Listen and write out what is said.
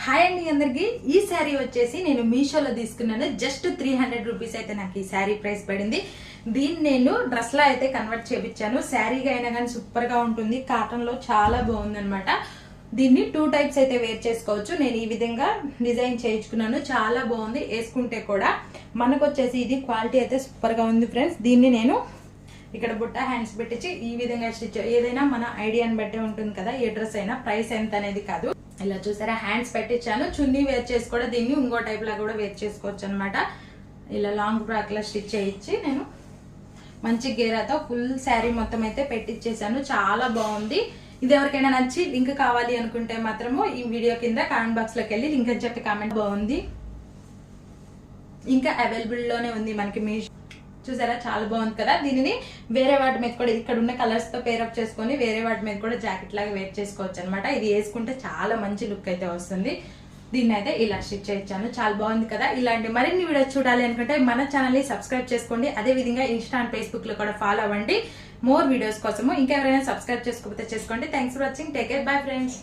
Hi అండి అందరికి ఈ శారీ వచ్చేసి నేను మీషోలో తీసుకున్నాను. జస్ట్ 300 రూపీస్ అయితే నాకు ఈ శారీ ప్రైస్ పడింది. దీన్ని నేను డ్రెస్ లా అయితే కన్వర్ట్ చేపించాను. శారీగా అయినా కానీ సూపర్ గా ఉంటుంది. కాటన్ లో చాలా బాగుంది అనమాట. దీన్ని 2 టైప్స్ అయితే వేర్ చేసుకోవచ్చు. నేను ఈ విధంగా డిజైన్ చేయించుకున్నాను. చాలా బాగుంది. వేసుకుంటే కూడా మనకు వచ్చేసి ఇది క్వాలిటీ అయితే సూపర్ గా ఉంది ఫ్రెండ్స్. దీన్ని నేను ఇక్కడ బుట్ట హ్యాండ్స్ పెట్టించి ఈ విధంగా స్టిచ్, ఏదైనా మన ఐడియాని బట్టే ఉంటుంది కదా, ఏ డ్రెస్ అయినా ప్రైస్ ఎంత అనేది కాదు. ఇలా చూసారా హ్యాండ్స్ పెట్టించాను. చున్నీ వేర్ చేసి కూడా దీన్ని ఇంకో టైప్ లా కూడా వేర్ చేసుకోవచ్చు అనమాట. ఇలా లాంగ్ ఫ్రాక్ లా స్టిచ్ చేయించి నేను మంచి గేరాతో ఫుల్ శారీ మొత్తం అయితే పెట్టించేసాను. చాలా బాగుంది. ఇది ఎవరికైనా నచ్చి లింక్ కావాలి అనుకుంటే మాత్రము ఈ వీడియో కింద కామెంట్ బాక్స్ లోకి వెళ్ళి లింక్ అని చెప్పి కామెంట్. బాగుంది, ఇంకా అవైలబుల్ లోనే ఉంది మనకి. మీ చూసారా చాలా బాగుంది కదా. దీనిని వేరే వాటి మీద కూడా ఇక్కడ ఉన్న కలర్స్ తో పేరప్ చేసుకొని వేరే వాటి మీద కూడా జాకెట్ లాగా వేర్ చేసుకోవచ్చు అనమాట. ఇది వేసుకుంటే చాలా మంచి లుక్ అయితే వస్తుంది. దీన్ని అయితే ఇలా స్టిచ్ చేయించాను. చాలా బాగుంది కదా. ఇలాంటి మరిన్ని వీడియోస్ చూడాలి అనుకుంటే మన ఛానల్ ని సబ్స్క్రైబ్ చేసుకోండి. అదే విధంగా ఇన్స్టా అండ్ ఫేస్బుక్ లో కూడా ఫాలో అవ్వండి మోర్ వీడియోస్ కోసము. ఇంకా ఎవరైనా సబ్స్క్రైబ్ చేసుకోకపోతే చేసుకోండి. Thanks for watching. Take care. Bye friends.